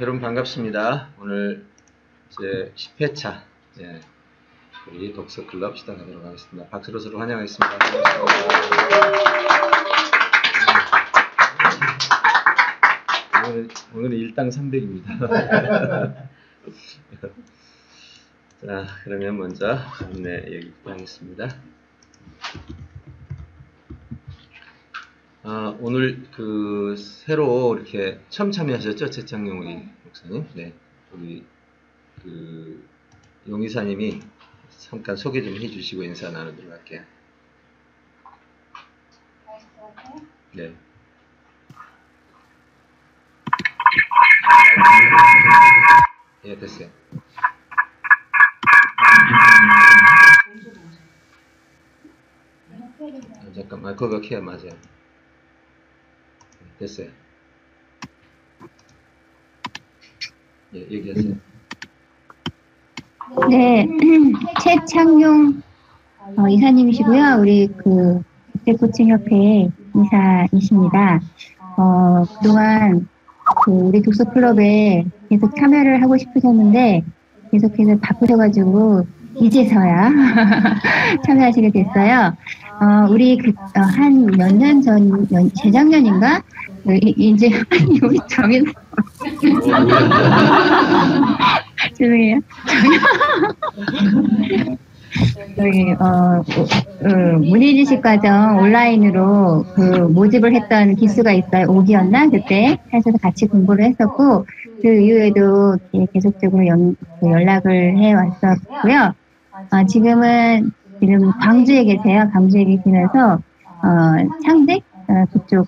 여러분 반갑습니다. 오늘 제 10회차 우리 독서클럽 시작하도록 하겠습니다. 박수로 서로 환영하겠습니다. 오늘은 일당 300입니다. 자, 그러면 먼저 안내 얘기부터 하겠습니다. 오늘 새로 이렇게 처음 참여하셨죠? 최창용 우리 목사님. 네. 우리 용이사님이 잠깐 소개 좀 해주시고 인사 나누도록 할게요. 네. 예, 됐어요. 잠깐만, 그거 켜야 맞아요. 됐어요. 예, 얘기하세요. 네, 최창용 이사님이시고요. 우리 국제코칭협회 이사이십니다. 그동안 우리 독서클럽에 계속 참여를 하고 싶으셨는데 계속해서 바쁘셔가지고 이제서야 참여하시게 됐어요. 우리 한 몇 년 전, 재작년인가? 이제 우리 정인 죄송해요. 문예지식과정 온라인으로 모집을 했던 기수가 있어요. 5기였나? 그때 해서 같이 공부를 했었고, 그 이후에도 계속적으로 연락을 해왔었고요. 지금 광주에 계세요. 광주에 계시면서, 창직? 그쪽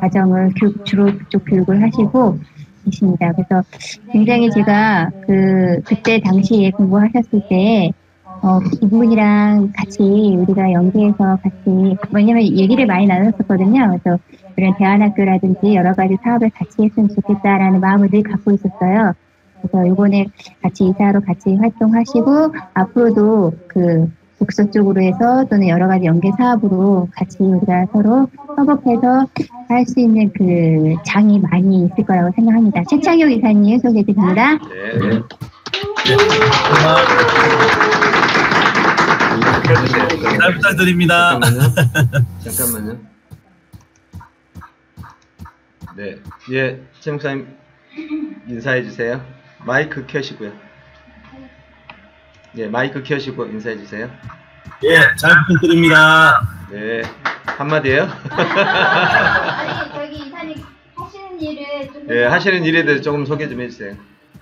과정을 주로 그쪽 교육을 하시고 계십니다. 그래서 굉장히 제가 그때 당시에 공부하셨을 때 이분이랑 같이 우리가 연계해서 같이, 왜냐면 얘기를 많이 나눴었거든요. 그래서 그런 대안학교라든지 여러 가지 사업을 같이 했으면 좋겠다라는 마음을 늘 갖고 있었어요. 그래서 이번에 같이 이사로 같이 활동하시고 앞으로도 독서 쪽으로 해서 또는 여러 가지 연계 사업으로 같이 우리가 서로 협업해서 할 수 있는 장이 많이 있을 거라고 생각합니다. 최창용 이사님 소개드립니다. 네. 잘 부탁드립니다. 잠깐만요. 네. 예, 최 목사님 인사해 주세요. 마이크 켜시고요. 예, 마이크 켜시고 인사해 주세요. 예, 잘 부탁드립니다. 네, 한마디예요? 아니, 저기 이사님 하시는 일을 좀. 네, 하시는 일에 대해서 조금 소개 좀 해주세요.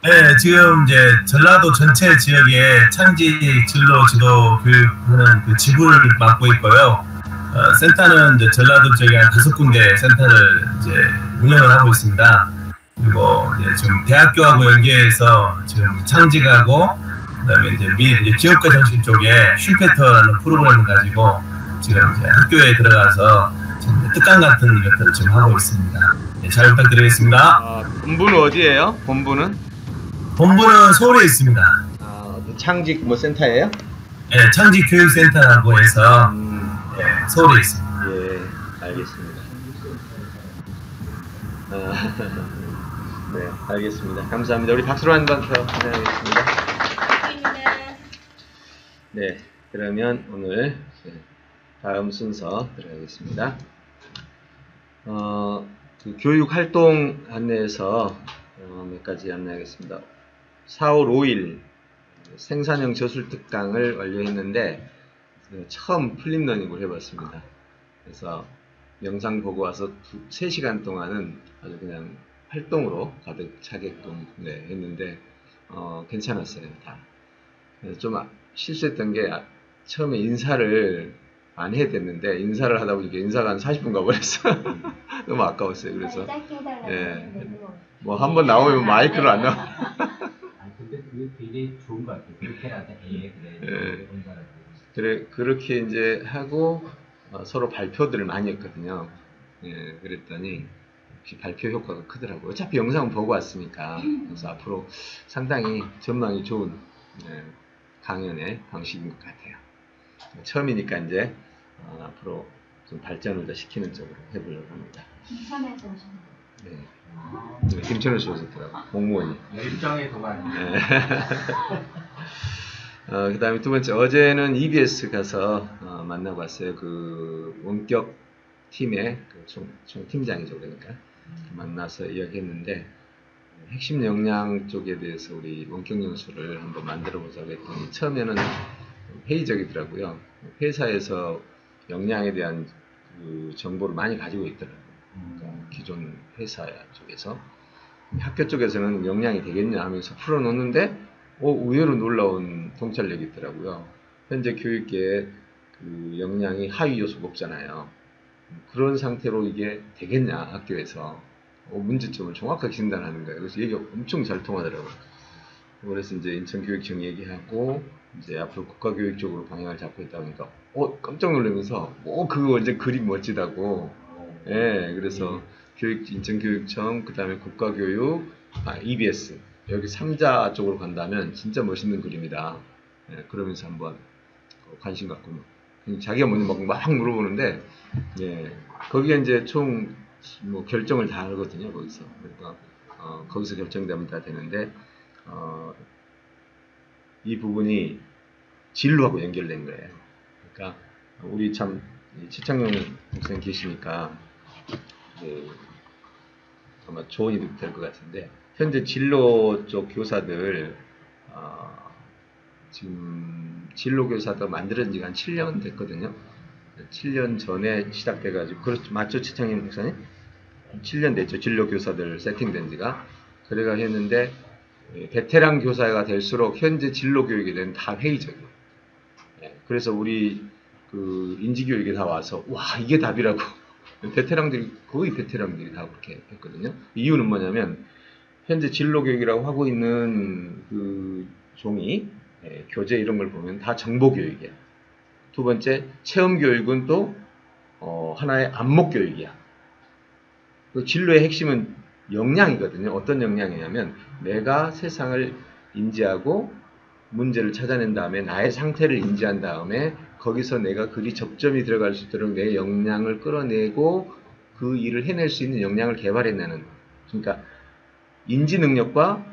네, 지금 이제 전라도 전체 지역에 창직 진로 지도 교육하는 지부를 맡고 있고요. 센터는 이제 전라도 지역에 한 5군데 센터를 이제 운영을 하고 있습니다. 그리고 이제 지금 대학교하고 연계해서 지금 창직하고 그다음에 이제 기업가 정신 쪽에 슈페터라는 프로그램을 가지고 지금 이제 학교에 들어가서 특강 같은 것들을 지금 하고 있습니다. 네, 잘 부탁드리겠습니다. 본부는 어디예요? 본부는 서울에 있습니다. 창직 센터예요? 네, 창직 교육센터라고 해서 네, 서울에 있습니다. 예, 알겠습니다. 네, 알겠습니다. 감사합니다. 우리 박수로 한 번 더 부탁드리겠습니다. 네, 그러면 오늘 다음 순서 들어가겠습니다. 교육 활동 안내에서 몇 가지 안내하겠습니다. 4월 5일 생산형 저술 특강을 완료했는데 처음 플립러닝을 해봤습니다. 그래서 영상 보고 와서 3시간 동안은 아주 그냥 활동으로 가득 차게끔 했는데 괜찮았어요. 다. 그래서 좀 실수했던 게 처음에 인사를 안 해야 됐는데 인사를 하다 보니까 인사가 한 40분 가버렸어. 너무 아까웠어요. 그래서 뭐 한 번 나오면 마이크를 안 나와. 근데 그게 되게 좋은 것 같아요. 그렇게 하자. 그래, 그렇게 이제 하고 서로 발표들을 많이 했거든요. 예, 그랬더니 역시 발표 효과가 크더라고요. 어차피 영상은 보고 왔으니까. 그래서 앞으로 상당히 전망이 좋은 강연의 방식인 것 같아요. 처음이니까 이제 앞으로 좀 발전을 더 시키는 쪽으로 해보려고 합니다. 인천에서 오셨나요? 네. 김천을 주셨더라고 공무원이. 열정의 도가니. 네. 그 다음에 두 번째, 어제는 EBS 가서 만나고 왔어요. 그 원격 팀의 그 총 팀장이죠. 그러니까 만나서 이야기했는데 핵심 역량 쪽에 대해서 우리 원격 연수를 한번 만들어 보자고 했더니 처음에는 회의적이더라고요. 회사에서 역량에 대한 그 정보를 많이 가지고 있더라고요. 그러니까 기존 회사 쪽에서 학교 쪽에서는 역량이 되겠냐 하면서 풀어놓는데 의외로 놀라운 통찰력이 있더라고요. 현재 교육계에 그 역량이 하위 요소 높잖아요. 그런 상태로 이게 되겠냐 학교에서 문제점을 정확하게 진단하는 거예요. 그래서 얘기가 엄청 잘 통하더라고요. 그래서 이제 인천교육청 얘기하고 이제 앞으로 국가교육 쪽으로 방향을 잡고 있다 보니까 깜짝 놀라면서 그거 완전 그림 멋지다고. 예, 그래서 인천교육청, 그 다음에 국가교육, EBS 여기 3자 쪽으로 간다면 진짜 멋있는 그림이다. 예, 그러면서 한번 관심 갖고 자기가 먼저 막 물어보는데, 예, 거기에 이제 총 결정을 다 하거든요. 거기서. 그러니까 거기서 결정되면 다 되는데 이 부분이 진로하고 연결된 거예요. 그러니까 우리 참 최창용 목사님 계시니까 아마 조언이 될 것 같은데, 현재 진로 쪽 교사들 지금 진로 교사도 만들어진 지가 한 7년 됐거든요. 7년 전에 시작돼가지고, 그렇죠, 맞죠, 최창용 목사님? 7년 됐죠, 진로 교사들 세팅된 지가. 그래가 했는데 베테랑 교사가 될수록 현재 진로 교육에 대한 다 회의적이에요. 그래서 우리 그 인지교육에 다 와서 이게 답이라고 거의 베테랑들이 다 그렇게 했거든요. 이유는 뭐냐면 현재 진로 교육이라고 하고 있는 그 종이 교재 이런 걸 보면 다 정보 교육이야. 두 번째, 체험 교육은 또 하나의 안목 교육이야. 그 진로의 핵심은 역량이거든요. 어떤 역량이냐면 내가 세상을 인지하고 문제를 찾아낸 다음에 나의 상태를 인지한 다음에 거기서 내가 그리 접점이 들어갈 수 있도록 내 역량을 끌어내고 그 일을 해낼 수 있는 역량을 개발해내는, 그러니까 인지 능력과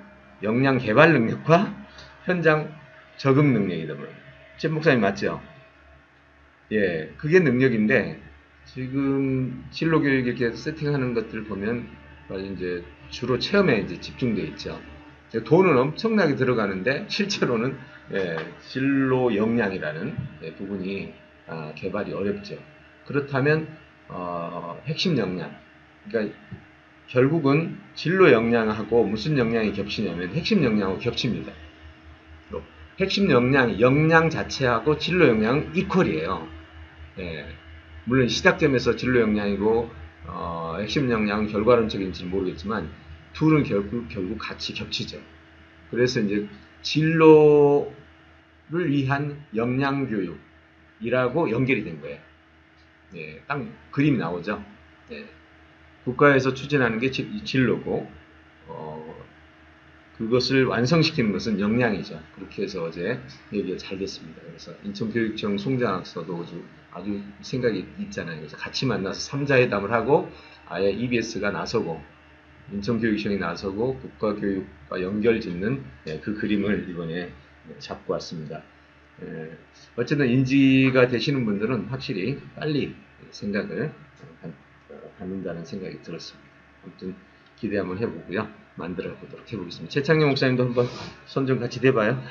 역량 개발 능력과 현장 적응 능력이다. 제 목사님 맞죠? 예, 그게 능력인데 지금 진로 교육 이렇게 세팅하는 것들을 보면 이제 주로 체험에 이제 집중되어 있죠. 돈은 엄청나게 들어가는데 실제로는 진로 역량이라는 부분이 개발이 어렵죠. 그렇다면 핵심 역량, 그러니까 결국은 진로 역량하고 무슨 역량이 겹치냐면 핵심 역량하고 겹칩니다. 핵심 역량 자체하고 진로 역량은 이퀄이에요. 물론 시작점에서 진로 역량이고 핵심 역량은 결과론적인지는 모르겠지만 둘은 결국 같이 겹치죠. 그래서 이제 진로를 위한 역량 교육이라고 연결이 된 거예요. 딱 그림이 나오죠. 국가에서 추진하는 게 진로고 그것을 완성시키는 것은 역량이죠. 그렇게 해서 어제 얘기가 잘 됐습니다. 그래서 인천교육청 송장학서도 아주 생각이 있잖아요. 그래서 같이 만나서 3자회담을 하고 아예 EBS가 나서고 인천교육청이 나서고 국가교육과 연결 짓는 그 그림을 이번에 잡고 왔습니다. 어쨌든 인지가 되시는 분들은 확실히 빨리 생각을 갖는다는 생각이 들었습니다. 아무튼 기대 한번 해보고요. 만들어 보도록 해보겠습니다. 최창용 목사님도 한번 손 좀 같이 대봐요.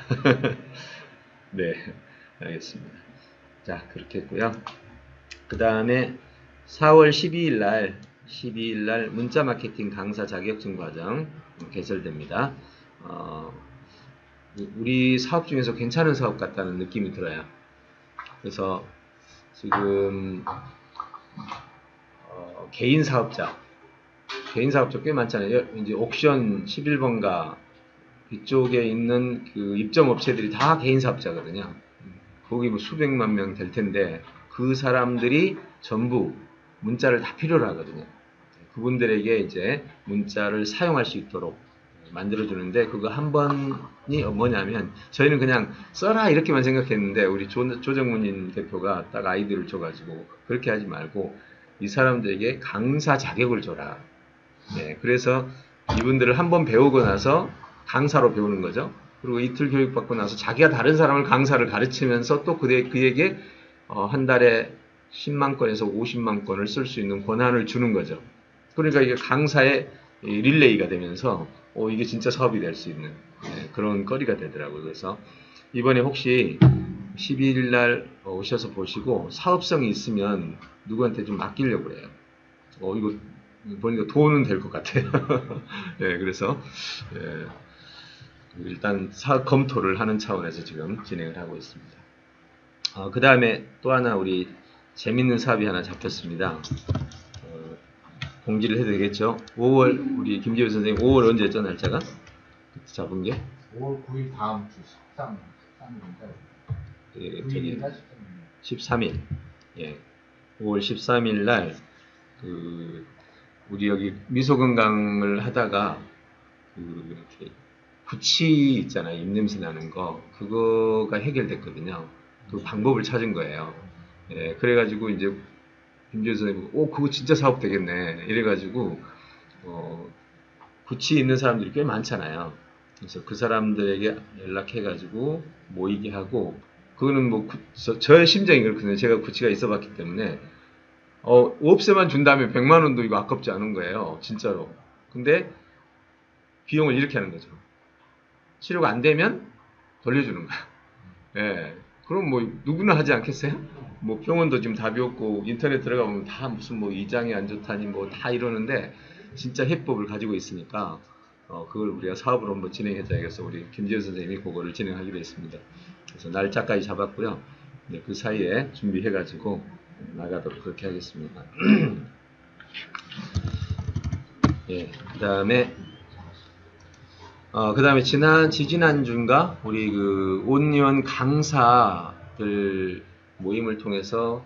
네, 알겠습니다. 자, 그렇게 했고요. 그 다음에 4월 12일 날 문자 마케팅 강사 자격증 과정 개설됩니다. 우리 사업 중에서 괜찮은 사업 같다는 느낌이 들어요. 그래서 지금 개인 사업자 꽤 많잖아요. 이제 옥션 11번가 이쪽에 있는 그 입점 업체들이 다 개인 사업자거든요. 거기 뭐 수백만 명 될 텐데 그 사람들이 전부 문자를 다 필요로 하거든요. 그분들에게 이제 문자를 사용할 수 있도록 만들어주는데, 그거 한 번이 뭐냐면 저희는 그냥 써라 이렇게만 생각했는데 우리 조정문인 대표가 딱 아이디어를 줘가지고 그렇게 하지 말고 이 사람들에게 강사 자격을 줘라. 네, 그래서 이분들을 한번 배우고 나서 강사로 배우는 거죠. 그리고 이틀 교육받고 나서 자기가 다른 사람을 강사를 가르치면서 또 그에게 한 달에 10만 건에서 50만 건을 쓸 수 있는 권한을 주는 거죠. 그러니까 이게 강사의 릴레이가 되면서 이게 진짜 사업이 될 수 있는 그런 거리가 되더라고요. 그래서 이번에 혹시 12일 날 오셔서 보시고 사업성이 있으면 누구한테 좀 맡기려고 그래요. 이거 보니까 돈은 될 것 같아요. 네, 그래서 일단 사업 검토를 하는 차원에서 지금 진행을 하고 있습니다. 그 다음에 또 하나 우리 재밌는 사업이 하나 잡혔습니다. 공지를 해도 되겠죠? 5월 우리 김지우 선생님 5월 언제였죠 날짜가? 잡은 게? 5월 9일 다음 주 13일인가? 13일. 예. 5월 13일 날 우리 여기 미소건강을 하다가 이렇게 구취 있잖아요. 입냄새 나는 거. 그거가 해결됐거든요. 그 방법을 찾은 거예요. 예, 그래가지고 이제 김지우 선생님, 그거 진짜 사업 되겠네. 이래가지고 구취 있는 사람들이 꽤 많잖아요. 그래서 그 사람들에게 연락해가지고 모이게 하고, 그거는 뭐 저의 심정이 그렇거든요. 제가 구취가 있어봤기 때문에 없애만 준다면 100만 원도 이거 아깝지 않은 거예요. 진짜로. 근데 비용을 이렇게 하는 거죠. 치료가 안 되면 돌려주는 거야. 예. 그럼 뭐 누구나 하지 않겠어요? 뭐 병원도 지금 답이 없고 인터넷 들어가 보면 다 무슨 뭐 이장이 안 좋다니 뭐 다 이러는데 진짜 해법을 가지고 있으니까 그걸 우리가 사업으로 한번 진행해 줘야겠어. 우리 김지현 선생님이 그거를 진행하기로 했습니다. 그래서 날짜까지 잡았고요. 네, 그 사이에 준비해 가지고 나가도록 그렇게 하겠습니다. 예, 그다음에 지지난주인가 우리 그 온리원 강사들 모임을 통해서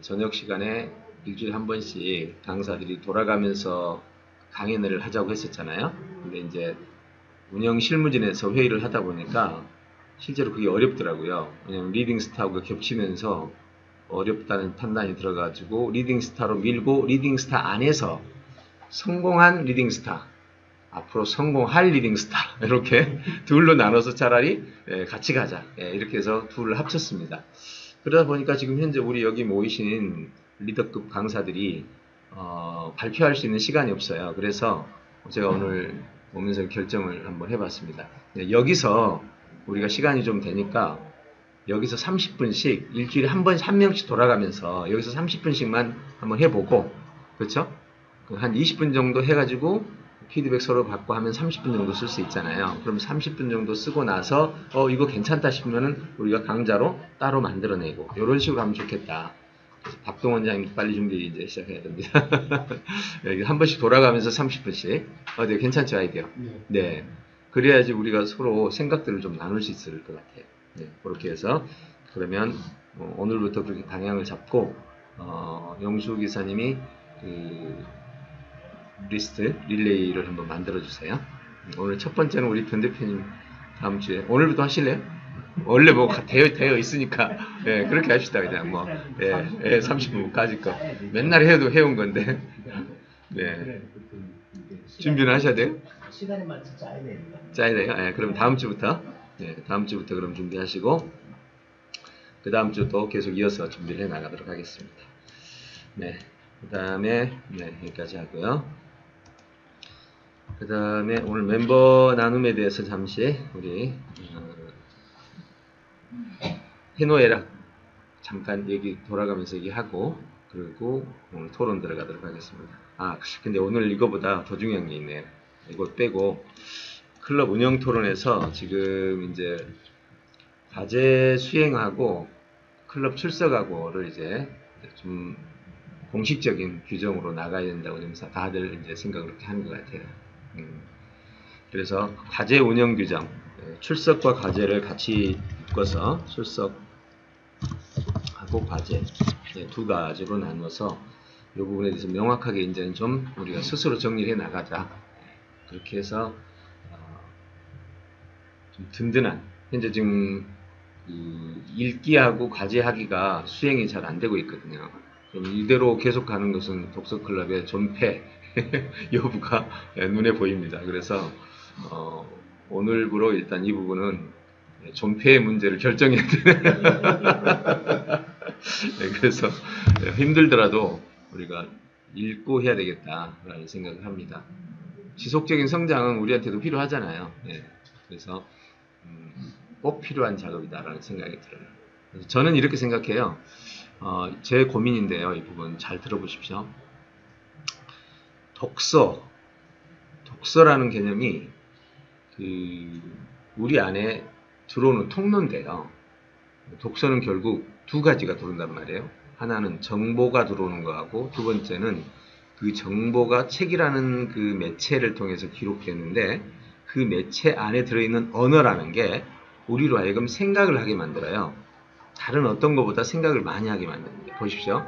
저녁 시간에 일주일에 한 번씩 강사들이 돌아가면서 강연을 하자고 했었잖아요. 근데 이제 운영 실무진에서 회의를 하다 보니까 실제로 그게 어렵더라고요. 왜냐면 리딩스타하고 겹치면서 어렵다는 판단이 들어가지고 리딩스타로 밀고 리딩스타 안에서 성공한 리딩스타, 앞으로 성공할 리딩스타 이렇게 둘로 나눠서 차라리 같이 가자 이렇게 해서 둘을 합쳤습니다. 그러다 보니까 지금 현재 우리 여기 모이신 리더급 강사들이 발표할 수 있는 시간이 없어요. 그래서 제가 오늘 오면서 결정을 한번 해봤습니다. 여기서 우리가 시간이 좀 되니까 여기서 30분씩 일주일에 한 명씩 돌아가면서 여기서 30분씩만 한번 해보고, 그렇죠? 한 20분 정도 해가지고 피드백 서로 받고 하면 30분 정도 쓸 수 있잖아요. 그럼 30분 정도 쓰고 나서 이거 괜찮다 싶으면은 우리가 강좌로 따로 만들어내고 이런 식으로 하면 좋겠다. 그래서 박동 원장님 빨리 준비 이제 시작해야 됩니다. 여기 한 번씩 돌아가면서 30분씩. 네, 괜찮죠 아이디어? 네. 그래야지 우리가 서로 생각들을 좀 나눌 수 있을 것 같아요. 네, 그렇게 해서 그러면 오늘부터 그렇게 방향을 잡고 영수 기사님이 그 리스트 릴레이를 한번 만들어 주세요. 오늘 첫 번째는 우리 변 대표님 다음 주에 오늘부터 하실래요? 원래 뭐 되어 있으니까 그렇게 합시다. 그냥 뭐 30분까지 거 맨날 해온 건데 준비는 하셔야 돼요? 시간에 맞춰 짜야 되니까. 짜야 돼요? 그럼 다음 주부터 그럼 준비하시고 그 다음 주 또 계속 이어서 준비를 해 나가도록 하겠습니다. 네, 그 다음에 여기까지 하고요. 그 다음에 오늘 멤버 나눔에 대해서 잠시 우리 해노에라 잠깐 돌아가면서 얘기하고 그리고 오늘 토론 들어가도록 하겠습니다. 근데 오늘 이거보다 더 중요한 게 있네요. 이거 빼고 클럽 운영 토론에서 지금 이제 과제 수행하고 클럽 출석하고를 이제 좀 공식적인 규정으로 나가야 된다고 좀 다들 이제 생각을 그렇게 하는 것 같아요. 그래서 과제 운영 규정, 출석과 과제를 같이 묶어서 출석하고 과제 두 가지로 나눠서 이 부분에 대해서 명확하게 이제는 좀 우리가 스스로 정리를 해 나가자. 그렇게 해서 좀 든든한 현재 지금 읽기하고 과제하기가 수행이 잘 안 되고 있거든요. 좀 이대로 계속 가는 것은 독서클럽의 존폐 여부가 눈에 보입니다. 그래서 오늘부로 일단 이 부분은 존폐의 문제를 결정해야 되는 네, 그래서 힘들더라도 우리가 읽고 해야 되겠다라는 생각을 합니다. 지속적인 성장은 우리한테도 필요하잖아요. 네, 그래서 꼭 필요한 작업이다라는 생각이 들어요. 그래서 저는 이렇게 생각해요. 제 고민인데요. 이 부분 잘 들어보십시오. 독서라는 개념이 우리 안에 들어오는 통로인데요. 독서는 결국 두 가지가 들어온단 말이에요. 하나는 정보가 들어오는 거하고 두 번째는 그 정보가 책이라는 그 매체를 통해서 기록되는데 그 매체 안에 들어있는 언어라는 게 우리로 하여금 생각을 하게 만들어요. 다른 어떤 것보다 생각을 많이 하게 만듭니다. 보십시오.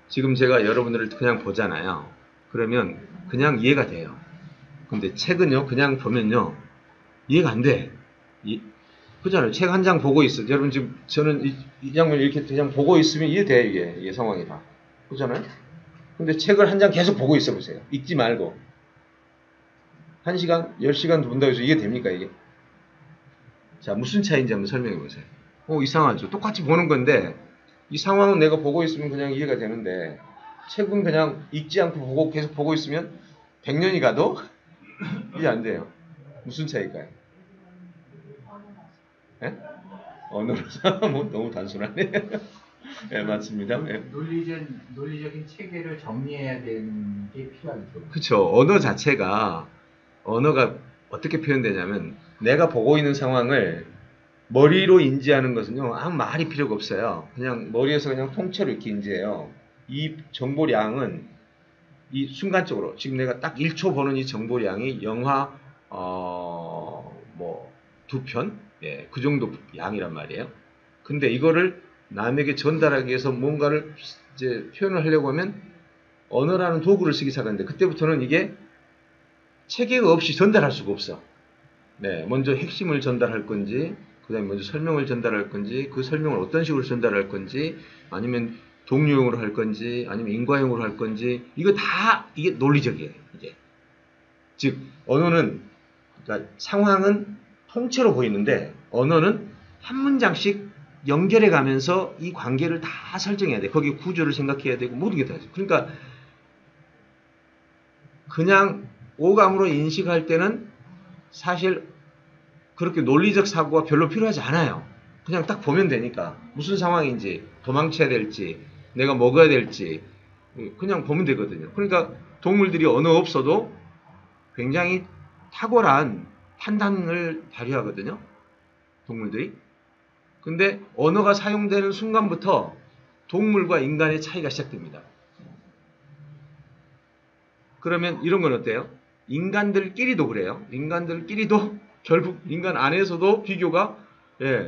지금 제가 여러분들을 그냥 보잖아요. 그러면 그냥 이해가 돼요. 근데 책은요, 그냥 보면요, 이해가 안 돼. 그잖아요. 책 한 장 보고 있어. 여러분 지금 저는 이 장면을 이렇게 그냥 보고 있으면 이해돼요. 이게 상황이 다. 그잖아요. 근데 책을 한 장 계속 보고 있어 보세요. 읽지 말고. 1시간, 10시간 본다고 해서 이해됩니까, 이게? 자, 무슨 차이인지 한번 설명해 보세요. 이상하죠. 똑같이 보는 건데, 이 상황은 내가 보고 있으면 그냥 이해가 되는데, 책은 그냥 읽지 않고 보고 계속 보고 있으면 100년이 가도 이해 안 돼요. 무슨 차이일까요? 예? 언어로서 너무 단순하네. 네, 맞습니다. 네. 논리적인 체계를 정리해야 되는 게 필요하죠. 그렇죠. 언어가 어떻게 표현되냐면 내가 보고 있는 상황을 머리로 인지하는 것은요, 아무 말이 필요가 없어요. 그냥 머리에서 그냥 통째로 이렇게 인지해요. 이 정보량은 이 순간적으로 지금 내가 딱 1초 보는 이 정보량이 영화 뭐 2편, 예, 그 정도 양이란 말이에요. 근데 이거를 남에게 전달하기 위해서 뭔가를 이제 표현을 하려고 하면 언어라는 도구를 쓰기 시작하는데 그때부터는 이게 체계가 없이 전달할 수가 없어. 네, 먼저 핵심을 전달할 건지, 그 다음에 먼저 설명을 전달할 건지, 그 설명을 어떤 식으로 전달할 건지, 아니면 동료용으로 할 건지, 아니면 인과용으로 할 건지, 이거 다 이게 논리적이에요. 이게 즉 언어는 그러니까 상황은 통째로 보이는데 언어는 한 문장씩 연결해 가면서 이 관계를 다 설정해야 돼. 거기 구조를 생각해야 되고 모든 게 다 있어. 그러니까 그냥 오감으로 인식할 때는 사실 그렇게 논리적 사고가 별로 필요하지 않아요. 그냥 딱 보면 되니까 무슨 상황인지, 도망쳐야 될지, 내가 먹어야 될지 그냥 보면 되거든요. 그러니까 동물들이 언어 없어도 굉장히 탁월한 판단을 발휘하거든요. 동물들이. 근데 언어가 사용되는 순간부터 동물과 인간의 차이가 시작됩니다. 그러면 이런 건 어때요? 인간들끼리도 그래요. 인간들끼리도 결국 인간 안에서도 비교가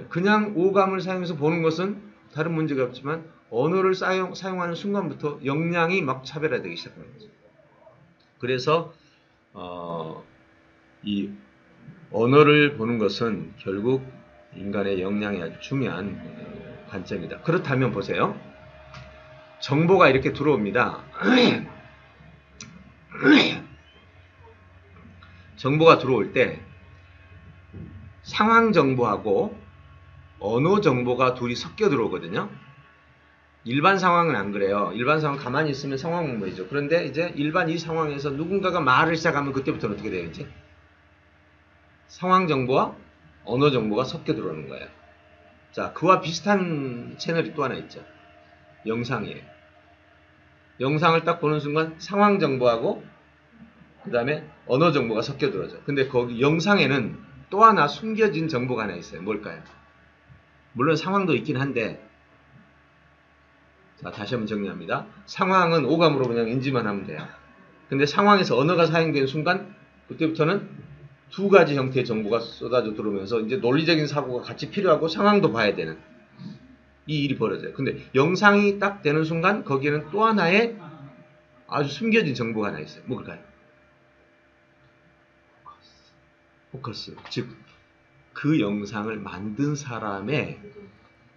그냥 오감을 사용해서 보는 것은 다른 문제가 없지만 언어를 사용하는 순간부터 역량이 막 차별화되기 시작하는 거죠. 그래서 이 언어를 보는 것은 결국 인간의 역량이 아주 중요한 관점이다. 그렇다면 보세요. 정보가 이렇게 들어옵니다. 정보가 들어올 때 상황 정보하고 언어 정보가 둘이 섞여 들어오거든요. 일반 상황은 안 그래요. 일반 상황 가만히 있으면 상황 공부이죠. 그런데 이제 일반 이 상황에서 누군가가 말을 시작하면 그때부터는 어떻게 되겠지? 상황 정보와 언어 정보가 섞여 들어오는 거예요. 자, 그와 비슷한 채널이 또 하나 있죠. 영상이에요. 영상을 딱 보는 순간 상황 정보하고 그 다음에 언어 정보가 섞여 들어오죠. 근데 거기 영상에는 또 하나 숨겨진 정보가 하나 있어요. 뭘까요? 물론 상황도 있긴 한데, 자, 다시 한번 정리합니다. 상황은 오감으로 그냥 인지만 하면 돼요. 근데 상황에서 언어가 사용된 순간 그때부터는 두 가지 형태의 정보가 쏟아져 들어오면서 이제 논리적인 사고가 같이 필요하고 상황도 봐야 되는 이 일이 벌어져요. 근데 영상이 딱 되는 순간 거기에는 또 하나의 아주 숨겨진 정보가 하나 있어요. 뭘까요? 포커스. 즉, 그 영상을 만든 사람의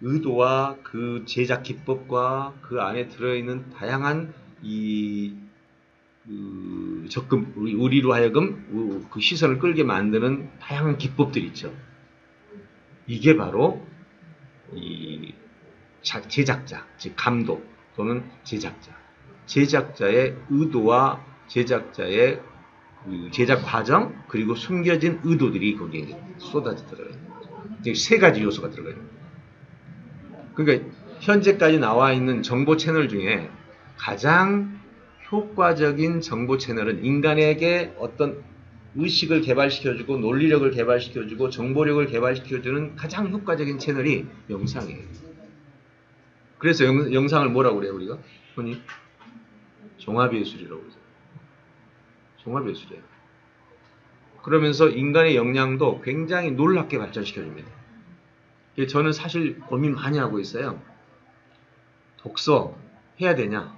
의도와 그 제작 기법과 그 안에 들어있는 다양한 이 적금 우리로 하여금 그 시선을 끌게 만드는 다양한 기법들이 있죠. 이게 바로 이 제작자, 즉 감독 또는 제작자의 의도와 제작자의 그 제작 과정 그리고 숨겨진 의도들이 거기에 쏟아져 들어가요. 세 가지 요소가 들어가요. 그러니까 현재까지 나와 있는 정보 채널 중에 가장 효과적인 정보 채널은 인간에게 어떤 의식을 개발시켜주고 논리력을 개발시켜주고 정보력을 개발시켜주는 가장 효과적인 채널이 영상이에요. 그래서 영상을 뭐라고 그래요 우리가? 흔히 종합예술이라고 그러죠. 종합예술이에요. 그러면서 인간의 역량도 굉장히 놀랍게 발전시켜줍니다. 저는 사실 고민 많이 하고 있어요. 독서 해야 되냐?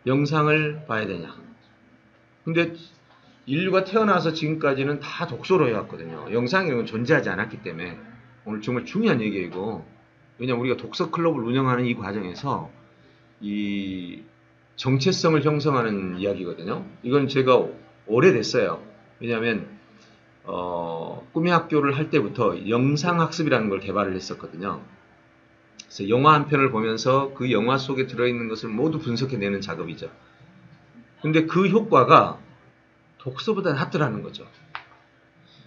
영상을 봐야 되냐? 근데 인류가 태어나서 지금까지는 다 독서로 해왔거든요. 영상이라는 건 존재하지 않았기 때문에 오늘 정말 중요한 얘기이고, 왜냐하면 우리가 독서 클럽을 운영하는 이 과정에서 이 정체성을 형성하는 이야기거든요. 이건 제가 오래됐어요. 왜냐하면 꿈의 학교를 할 때부터 영상학습이라는 걸 개발을 했었거든요. 그래서 영화 한 편을 보면서 그 영화 속에 들어있는 것을 모두 분석해내는 작업이죠. 근데 그 효과가 독서보다 낫더라는 거죠.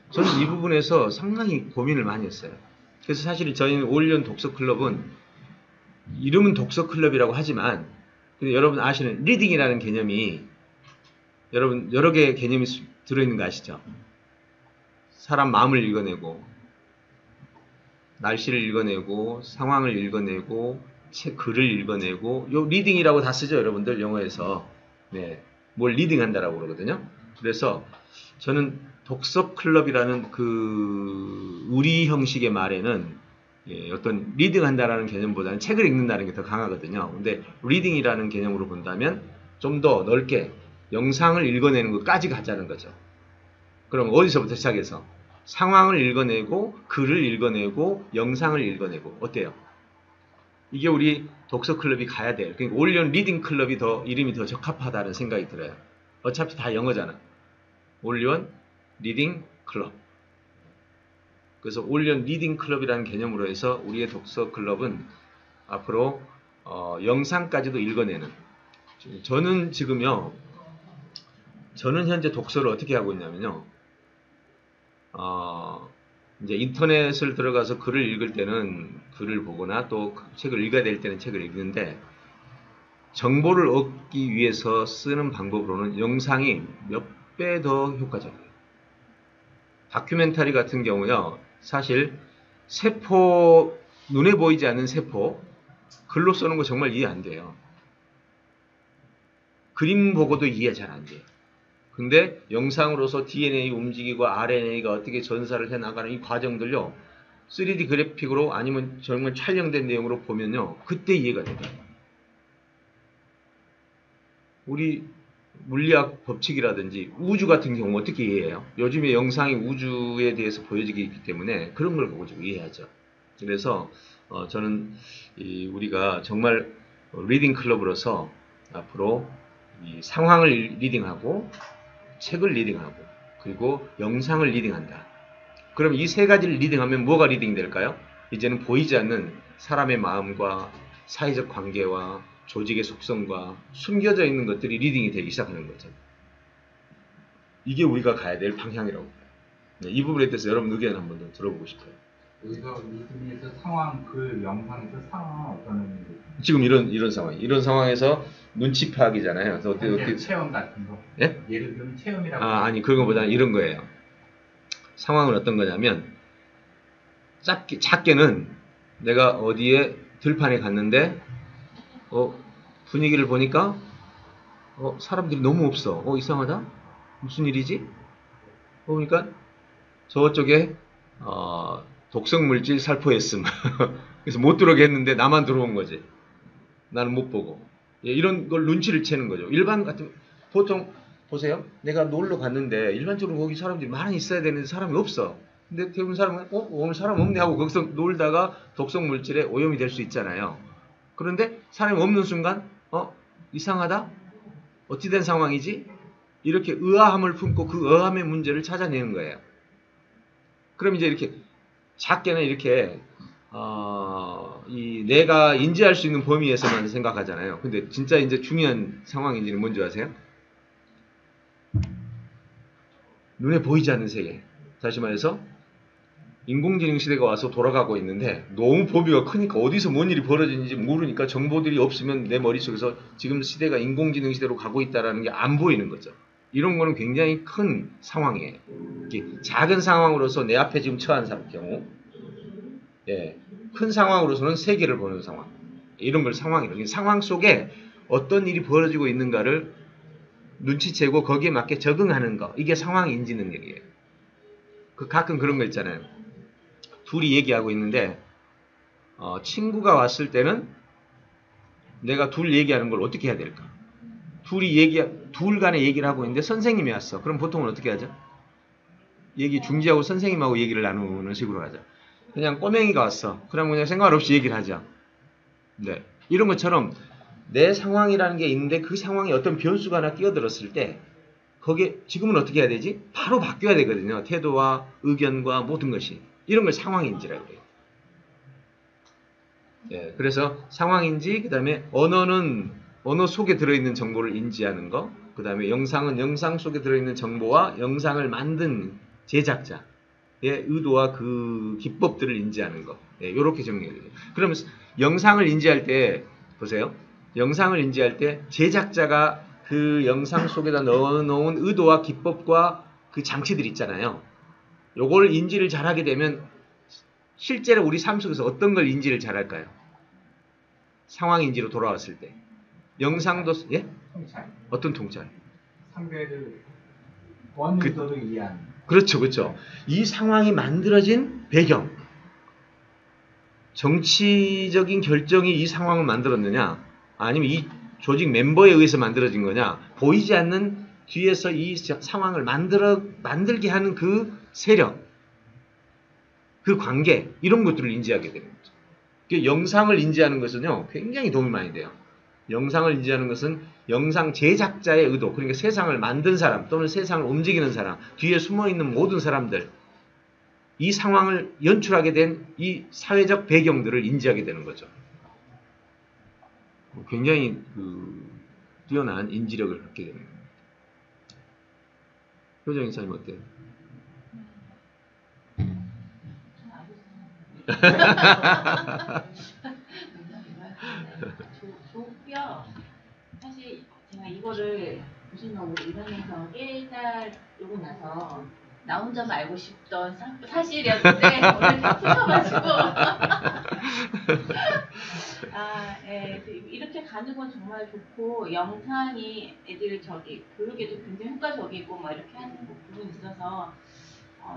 저는 이 부분에서 상당히 고민을 많이 했어요. 그래서 사실 저희는 올리온 독서클럽은 이름은 독서클럽이라고 하지만 여러분 아시는 리딩이라는 개념이 여러분 여러 개의 개념이 들어있는 거 아시죠? 사람 마음을 읽어내고 날씨를 읽어내고 상황을 읽어내고 글을 읽어내고 요 리딩이라고 다 쓰죠 여러분들 영어에서. 네, 뭘 리딩한다라고 그러거든요. 그래서 저는 독서클럽이라는 그 우리 형식의 말에는 어떤 리딩한다라는 개념보다는 책을 읽는다는 게 더 강하거든요. 근데 리딩이라는 개념으로 본다면 좀 더 넓게 영상을 읽어내는 것까지 가자는 거죠. 그럼 어디서부터 시작해서 상황을 읽어내고 글을 읽어내고 영상을 읽어내고 어때요? 이게 우리 독서클럽이 가야 돼요. 그러니까 올리온 리딩 클럽이 더 이름이 더 적합하다는 생각이 들어요. 어차피 다 영어잖아. 올리온 리딩 클럽. 그래서 올리온 리딩 클럽이라는 개념으로 해서 우리의 독서클럽은 앞으로 영상까지도 읽어내는. 저는 지금요. 저는 현재 독서를 어떻게 하고 있냐면요. 이제 인터넷을 들어가서 글을 읽을 때는 글을 보거나 또 책을 읽어야 될 때는 책을 읽는데 정보를 얻기 위해서 쓰는 방법으로는 영상이 몇 배 더 효과적이에요. 다큐멘터리 같은 경우요. 사실 세포, 눈에 보이지 않는 세포 글로 써는 거 정말 이해 안 돼요. 그림 보고도 이해 잘 안 돼요. 근데 영상으로서 DNA 움직이고 RNA가 어떻게 전사를 해나가는 이 과정들요. 3D 그래픽으로 아니면 정말 촬영된 내용으로 보면요. 그때 이해가 돼요. 우리 물리학 법칙이라든지 우주 같은 경우 어떻게 이해해요? 요즘에 영상이 우주에 대해서 보여지기 있기 때문에 그런 걸 보고 좀 이해하죠. 그래서 저는 우리가 정말 리딩 클럽으로서 앞으로 이 상황을 리딩하고 책을 리딩하고 그리고 영상을 리딩한다. 그럼 이 세 가지를 리딩하면 뭐가 리딩 될까요? 이제는 보이지 않는 사람의 마음과 사회적 관계와 조직의 속성과 숨겨져 있는 것들이 리딩이 되기 시작하는 거죠. 이게 우리가 가야 될 방향이라고 봐요. 네, 이 부분에 대해서 여러분 의견 한번 더 들어보고 싶어요. 여기서 리듬에서 상황, 글, 영상에서 상황은 어떤 의미로? 지금 이런 상황, 이런 상황에서 눈치 파악이잖아요. 그래서 어떻게 체험 같은 거. 예? 예를 들면 체험이라고. 아니 그런 것보다는 이런 거예요. 상황은 어떤 거냐면 작게는 내가 어디에 들판에 갔는데 분위기를 보니까 사람들이 너무 없어. 이상하다. 무슨 일이지? 보니까 저쪽에 독성물질 살포했음. 그래서 못 들어오게 했는데 나만 들어온 거지. 나는 못 보고. 이런 걸 눈치를 채는 거죠. 일반 같은 보통 보세요. 내가 놀러 갔는데 일반적으로 거기 사람들이 많이 있어야 되는데 사람이 없어. 근데 대부분 사람은 오늘 사람 없네 하고 거기서 놀다가 독성물질에 오염이 될 수 있잖아요. 그런데 사람이 없는 순간 이상하다? 어찌된 상황이지? 이렇게 의아함을 품고 그 의아함의 문제를 찾아내는 거예요. 그럼 이제 이렇게 작게는 이렇게 내가 인지할 수 있는 범위에서만 생각하잖아요. 근데 진짜 이제 중요한 상황인지는 뭔지 아세요? 눈에 보이지 않는 세계. 다시 말해서 인공지능 시대가 와서 돌아가고 있는데 너무 범위가 크니까 어디서 뭔 일이 벌어지는지 모르니까 정보들이 없으면 내 머릿속에서 지금 시대가 인공지능 시대로 가고 있다는 게 안 보이는 거죠. 이런 거는 굉장히 큰 상황이에요. 작은 상황으로서 내 앞에 지금 처한 경우, 예, 큰 상황으로서는 세계를 보는 상황. 이런 걸 상황이라고. 상황 속에 어떤 일이 벌어지고 있는가를 눈치채고 거기에 맞게 적응하는 거. 이게 상황 인지 능력이에요. 가끔 그런 거 있잖아요. 둘이 얘기하고 있는데 친구가 왔을 때는 내가 둘 얘기하는 걸 어떻게 해야 될까? 둘 간에 얘기를 하고 있는데 선생님이 왔어. 그럼 보통은 어떻게 하죠? 얘기 중지하고 선생님하고 얘기를 나누는 식으로 하죠. 그냥 꼬맹이가 왔어. 그럼 그냥 생각 없이 얘기를 하죠. 네. 이런 것처럼 내 상황이라는 게 있는데 그 상황에 어떤 변수가 하나 끼어들었을 때 거기에 지금은 어떻게 해야 되지? 바로 바뀌어야 되거든요. 태도와 의견과 모든 것이. 이런 걸 상황인지라고 해요. 예, 그래서 상황인지, 그 다음에 언어는 언어 속에 들어있는 정보를 인지하는 거, 그 다음에 영상은 영상 속에 들어있는 정보와 영상을 만든 제작자의 의도와 그 기법들을 인지하는 거. 예, 이렇게 정리해야 돼요. 그러면 영상을 인지할 때, 보세요. 영상을 인지할 때 제작자가 그 영상 속에다 넣어놓은 의도와 기법과 그 장치들 있잖아요. 요걸 인지를 잘하게 되면 실제로 우리 삶 속에서 어떤 걸 인지를 잘할까요? 상황 인지로 돌아왔을 때. 영상도, 예? 통찰. 어떤 통찰? 상대를 원문서도 이해하는. 그렇죠, 그렇죠. 이 상황이 만들어진 배경. 정치적인 결정이 이 상황을 만들었느냐? 아니면 이 조직 멤버에 의해서 만들어진 거냐? 보이지 않는 뒤에서 이 상황을 만들게 하는 그 세력, 그 관계, 이런 것들을 인지하게 되는 거죠. 영상을 인지하는 것은요, 굉장히 도움이 많이 돼요. 영상을 인지하는 것은 영상 제작자의 의도, 그러니까 세상을 만든 사람 또는 세상을 움직이는 사람, 뒤에 숨어있는 모든 사람들, 이 상황을 연출하게 된 이 사회적 배경들을 인지하게 되는 거죠. 굉장히 뛰어난 인지력을 갖게 되는 겁니다. 효정 이사님 어때요? 좋고요. 사실 제가 이거를 보시면 일하면서 깨달고 나서 나 혼자만 알고 싶던 사실이었는데 오늘 다 풀어가지고 이렇게 가는 건 정말 좋고, 영상이 애들 교육에도 굉장히 효과적이고 막 이렇게 하는 부분이 있어서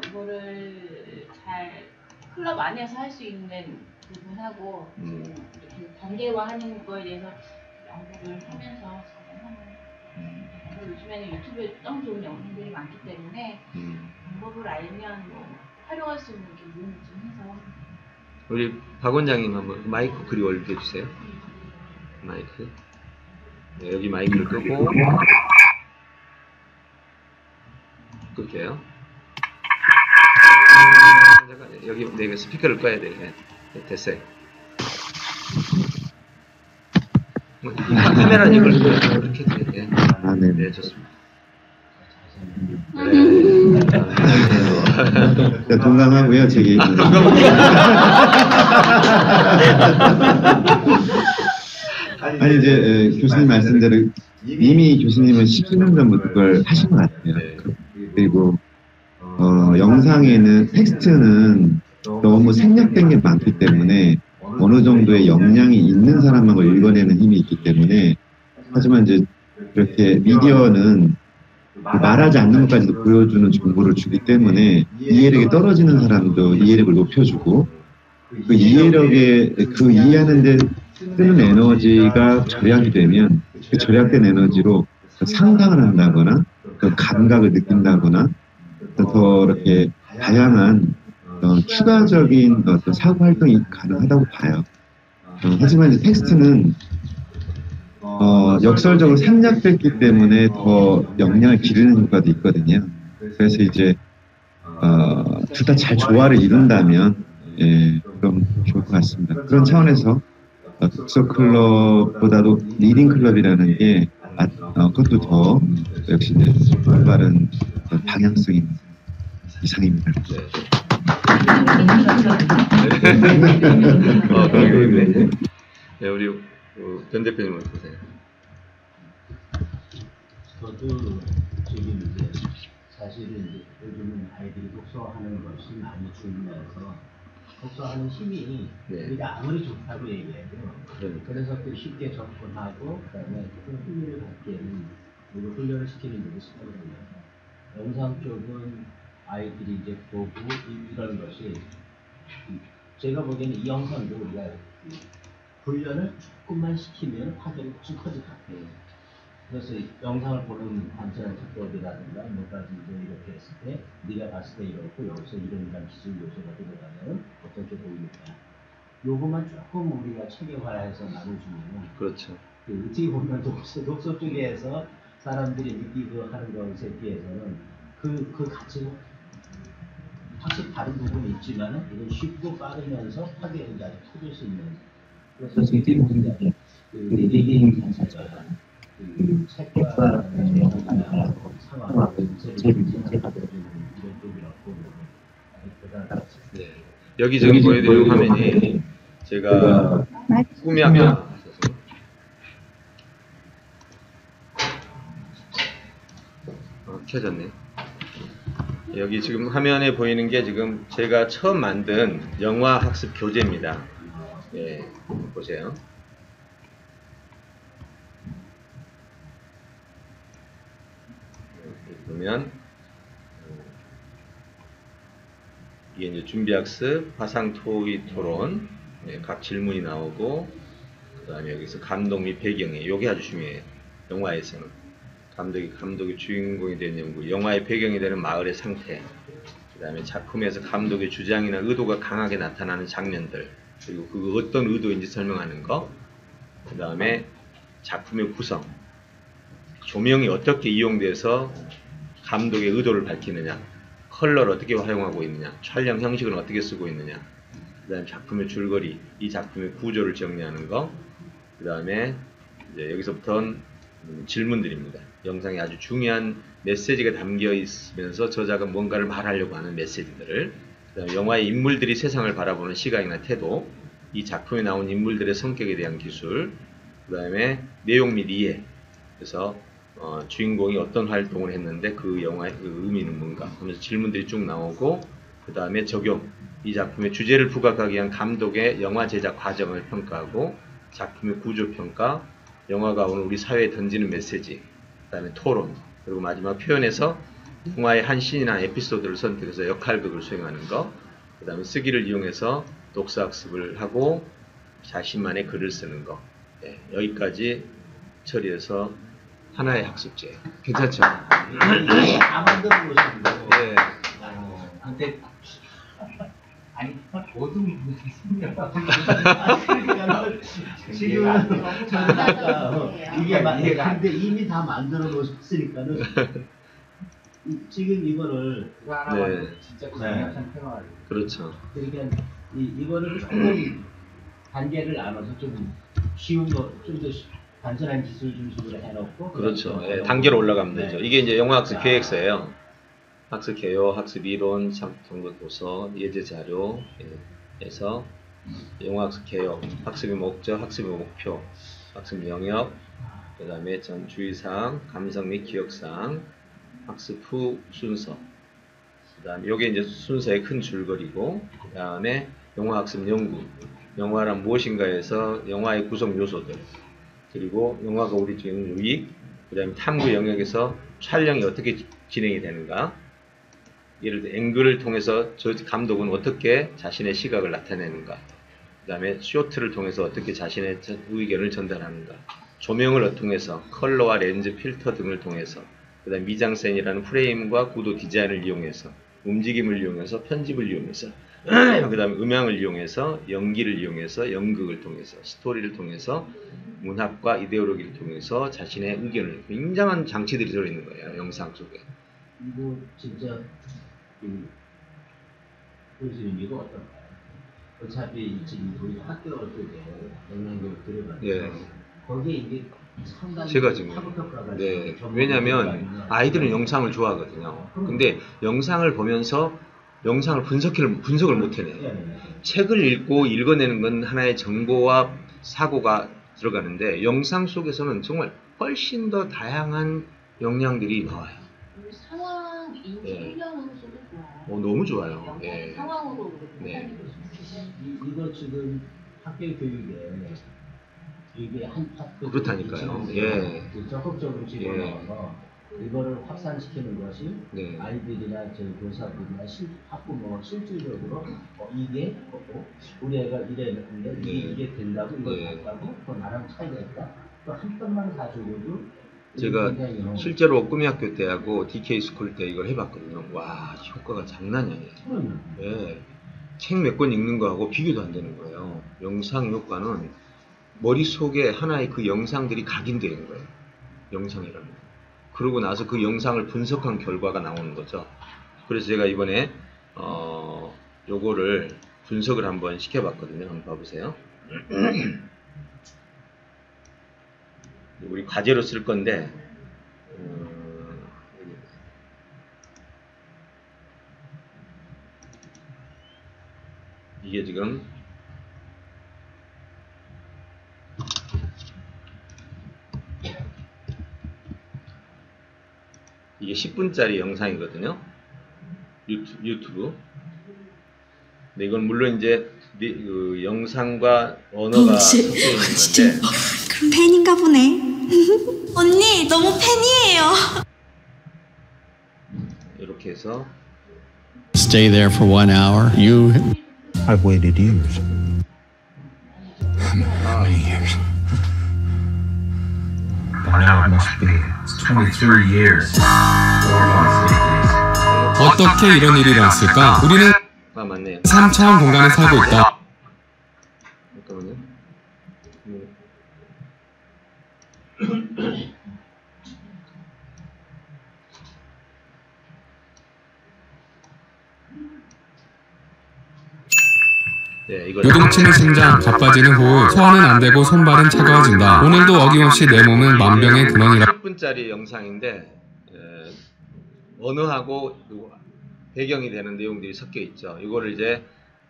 이거를 잘 클럽 안에서 할 수 있는 부분하고 이렇게 단계화하는 거에 대해서 연구를 하면서 잘 하는. 요즘에는 유튜브에 너무 좋은 영상들이 많기 때문에 방법을 알면 활용할 수 있는 게 있는지 좀 해서. 우리 박 원장님 한번 마이크 그리 올려주세요. 마이크. 네, 여기 마이크를 끄고 끌게요. 여기 내가 스피커를 꺼야 돼. 네, 됐어요. 카메라는 이걸 이렇게 돼. 네, 좋습니다. 네, 동감하고요, 제 얘기. 아니 이제 교수님 말씀대로 이미 교수님은 10년 전부터 그걸 하신 것 같아요. 그리고 영상에는 텍스트는 너무 생략된 게 많기 때문에 어느 정도의 역량이 있는 사람만 걸 읽어내는 힘이 있기 때문에, 하지만 이제 그렇게 미디어는 말하지 않는 것까지도 보여주는 정보를 주기 때문에 이해력이 떨어지는 사람도 이해력을 높여주고, 그 이해력에 그 이해하는데 쓰는 에너지가 절약이 되면 그 절약된 에너지로 상상을 한다거나 그 감각을 느낀다거나 더 이렇게 다양한 추가적인 어떤 사고 활동이 가능하다고 봐요. 하지만 이제 텍스트는 역설적으로 생략됐기 때문에 더 역량을 기르는 효과도 있거든요. 그래서 이제 둘 다 잘 조화를 이룬다면 그럼 좋을 것 같습니다. 그런 차원에서 독서 클럽보다도 리딩 클럽이라는 게 그것도 더 역시 올바른 방향성인 이상입니다. 그러겠네. 네, 우리 변 대표님 어떠세요? 저도 지금 이제 사실은 이제 요즘은 아이들이 독서하는 것이 많이 줄면서 독서하는 힘이 우리가 아무리 좋다고 얘기해도 그래서 또 쉽게 접근하고 그다음에 조금 흥미를 갖게는 그리고 훈련을 시키는 일이 있거든요. 영상 쪽은 아이들이 이제 보고 이런 것이 제가 보기에는 이 영상도 우리가 훈련을 조금만 시키면 확연히 좀 커질 것 같아요. 그래서 영상을 보는 단순한 기법이라든가 몇 가지 이렇게 했을 때 네가 봤을 때 이렇고 여기서 이런 기술 요소가 들어가면 어떻게 보이느냐. 요것만 조금 우리가 체계화해서 나눠주면 그렇죠. 어떻게 보면 독서 쪽에서 사람들이 느끼고 하는 것에 비해서는 그 가치는 확실히 다른 부분이 있지만 이건 쉽고 빠르면서 확연히 아주 터질 수 있는 그래서 이게 리딩 자체가 책과 상황, 네. 여기저기 보여드리는 화면이 제가 꿈이 하면 켜졌네. 여기 지금 화면에 보이는 게 지금 제가 처음 만든 영화 학습 교재입니다. 예, 보세요. 보면 이게 이제 준비학습, 화상 토의 토론, 각 질문이 나오고 그 다음에 여기서 감독 및 배경이 요게 아주 중요해요. 영화에서는 감독이 주인공이 되는 연구, 영화의 배경이 되는 마을의 상태, 그 다음에 작품에서 감독의 주장이나 의도가 강하게 나타나는 장면들, 그리고 그 어떤 의도인지 설명하는 거, 그 다음에 작품의 구성, 조명이 어떻게 이용돼서 감독의 의도를 밝히느냐, 컬러를 어떻게 활용하고 있느냐, 촬영 형식은 어떻게 쓰고 있느냐, 그 다음에 작품의 줄거리, 이 작품의 구조를 정리하는 거, 그 다음에 이제 여기서부터는 질문들입니다. 영상에 아주 중요한 메시지가 담겨 있으면서 저자가 뭔가를 말하려고 하는 메시지들을, 그 다음에 영화의 인물들이 세상을 바라보는 시각이나 태도, 이 작품에 나온 인물들의 성격에 대한 기술, 그 다음에 내용 및 이해, 그래서 주인공이 어떤 활동을 했는데 그 영화의 그 의미는 뭔가 하면서 질문들이 쭉 나오고, 그 다음에 적용, 이 작품의 주제를 부각하기 위한 감독의 영화 제작 과정을 평가하고, 작품의 구조 평가, 영화가 오늘 우리 사회에 던지는 메시지, 그 다음에 토론, 그리고 마지막 표현에서 영화의 한 씬이나 에피소드를 선택해서 역할극을 수행하는 거, 그 다음에 쓰기를 이용해서 독서학습을 하고 자신만의 글을 쓰는 거. 네, 여기까지 처리해서 하나의 학습제. 괜찮죠? 다 만들어 보시고. 네. 근데 아니 모든 분들이 생겨요. 지금 이게 근데 이미 다 만들어 놓으셨으니까는 지금 이거를 진짜 강력한 테마가 그렇죠. 그러니까 이거를 조금 단계를 나눠서 좀 쉬운 거, 좀 더 단순한 기술 중심으로 해놓고 그렇죠. 예, 단계로 올라가면 되죠. 이게 이제 영어학습 계획서예요. 학습 개요, 학습 이론, 참고도 도서, 예제 자료, 해서 영어학습 개요, 학습의 목적, 학습의 목표, 학습 영역, 그 다음에 전 주의사항, 감성 및 기억사항, 학습 후 순서, 그 다음에 요게 이제 순서의 큰 줄거리고, 그 다음에 영화학습 연구, 영화란 무엇인가에서 영화의 구성 요소들, 그리고 영화가 우리 주는 유익, 그 다음에 탐구 영역에서 촬영이 어떻게 진행이 되는가, 예를 들어 앵글을 통해서 저 감독은 어떻게 자신의 시각을 나타내는가, 그 다음에 쇼트를 통해서 어떻게 자신의 의견을 전달하는가, 조명을 통해서 컬러와 렌즈, 필터 등을 통해서, 그 다음에 미장센이라는 프레임과 구도 디자인을 이용해서, 움직임을 이용해서, 편집을 이용해서 그 다음에 음향을 이용해서, 연기를 이용해서, 연극을 통해서, 스토리를 통해서, 문학과 이데올로기를 통해서 자신의 의견을, 굉장한 장치들이 들어있는 거예요, 영상 속에. 이거 진짜 교수님 이거 어떨까요? 어차피 지금 우리 학교 쪽에 영향력 들어가서 예. 거기에 이제 상당히 제가 지금 타격효과가 네, 왜냐하면 아이들은 영상을 좋아하거든요. 근데 영상을 보면서 영상을 분석을 못 해내요. 책을 읽어내는 건 하나의 정보와 사고가 들어가는데 영상 속에서는 정말 훨씬 더 다양한 영향들이 나와요. 상황 인지 예. 훈련으로서도 좋아요. 너무 좋아요. 예. 상황으로 네. 이거 지금 학교 교육에 이게 한 학교 그렇다니까요. 예. 적극적으로 집어넣어서 이거를 확산시키는 것이 네. 아이들이나 저희 교사들이나 학부모 실질적으로 이게 우리 애가 이랬는데 이게 된다고 이걸 봤다고 또 나랑 차이가 있다. 또 한 편만 가지고도 제가 실제로 꿈이학교 때하고 DK 스쿨 때 이걸 해봤거든요. 와, 효과가 장난이 아니에요. 예. 책 몇 권 읽는 거하고 비교도 안 되는 거예요. 영상 효과는 머릿속에 하나의 그 영상들이 각인되는 거예요. 영상이라는 거. 그러고 나서 그 영상을 분석한 결과가 나오는 거죠. 그래서 제가 이번에 요거를 분석을 한번 시켜봤거든요. 한번 봐보세요. 우리 과제로 쓸 건데 이게 지금 이게 10분짜리 영상이거든요. 유튜브. 근데 이건 물론 이제 그 영상과 언어가 섞여 있는 건데. 그럼 팬인가 보네. 언니 너무 팬이에요. 이렇게 해서 Stay there for 1 hour. I've waited years. Many years. By now it must be 23 years. 어떻게 이런 일이 났을까? 우리는 맞네요. 3차원 공간에 살고 있다. 잠깐만요. 네, 요동치는 심장, 바빠지는 호흡, 소화는 안 되고 손발은 차가워진다. 오늘도 어김없이 내 몸은 만병의 근원이라. 10분짜리 영상인데 언어하고 배경이 되는 내용들이 섞여 있죠. 이거를 이제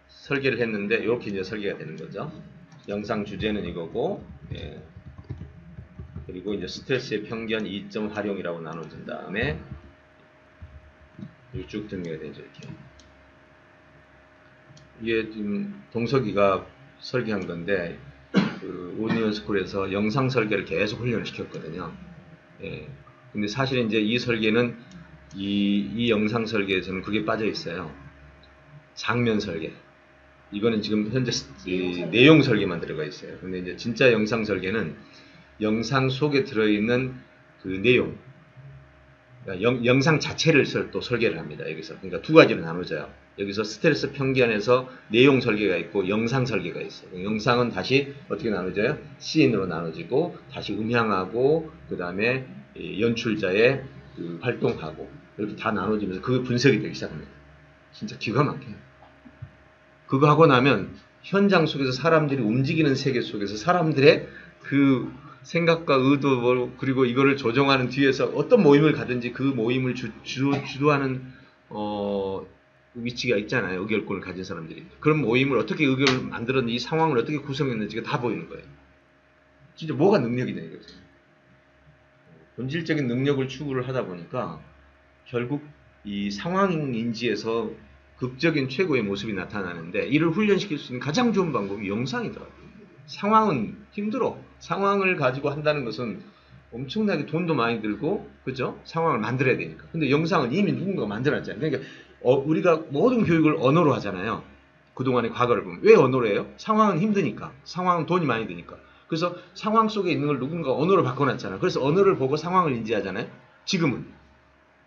설계를 했는데 이렇게 이제 설계가 되는 거죠. 영상 주제는 이거고, 예. 그리고 이제 스트레스의 편견 2점 활용이라고 나눠진 다음에 쭉 정리가 되죠. 이렇게. 이게 지금 동석이가 설계한 건데 그 오니언 스쿨에서 영상 설계를 계속 훈련을 시켰거든요. 예. 근데 사실 이제 이 설계는 이 영상 설계에서는 그게 빠져 있어요. 장면 설계. 이거는 지금 현재 내용 설계만 들어가 있어요. 근데 이제 진짜 영상 설계는 영상 속에 들어있는 그 내용, 그러니까 영상 자체를 또 설계를 합니다. 여기서. 그러니까 두 가지로 나눠져요. 여기서 스트레스 편견에서 내용 설계가 있고 영상 설계가 있어요. 영상은 다시 어떻게 나눠져요? 씬으로 나눠지고 다시 음향하고 그 다음에 연출자의 그 활동하고 이렇게 다 나눠지면서 그 분석이 되기 시작합니다. 진짜 기가 막혀요. 그거 하고 나면 현장 속에서 사람들이 움직이는 세계 속에서 사람들의 그 생각과 의도 그리고 이거를 조정하는 뒤에서 어떤 모임을 가든지 그 모임을 주도하는 위치가 있잖아요. 의결권을 가진 사람들이. 그런 모임을 어떻게 의결을 만들었는지 이 상황을 어떻게 구성했는지가 다 보이는 거예요. 진짜 뭐가 능력이냐 이거죠. 본질적인 능력을 추구를 하다 보니까 결국 이 상황 인지에서 극적인 최고의 모습이 나타나는데 이를 훈련시킬 수 있는 가장 좋은 방법이 영상이더라고요. 상황은 힘들어. 상황을 가지고 한다는 것은 엄청나게 돈도 많이 들고, 그죠? 상황을 만들어야 되니까. 근데 영상은 이미 누군가가 만들었잖아요. 그러니까 우리가 모든 교육을 언어로 하잖아요. 그동안의 과거를 보면. 왜 언어로 해요? 상황은 힘드니까. 상황은 돈이 많이 드니까. 그래서 상황 속에 있는 걸 누군가 언어로 바꿔놨잖아요. 그래서 언어를 보고 상황을 인지하잖아요. 지금은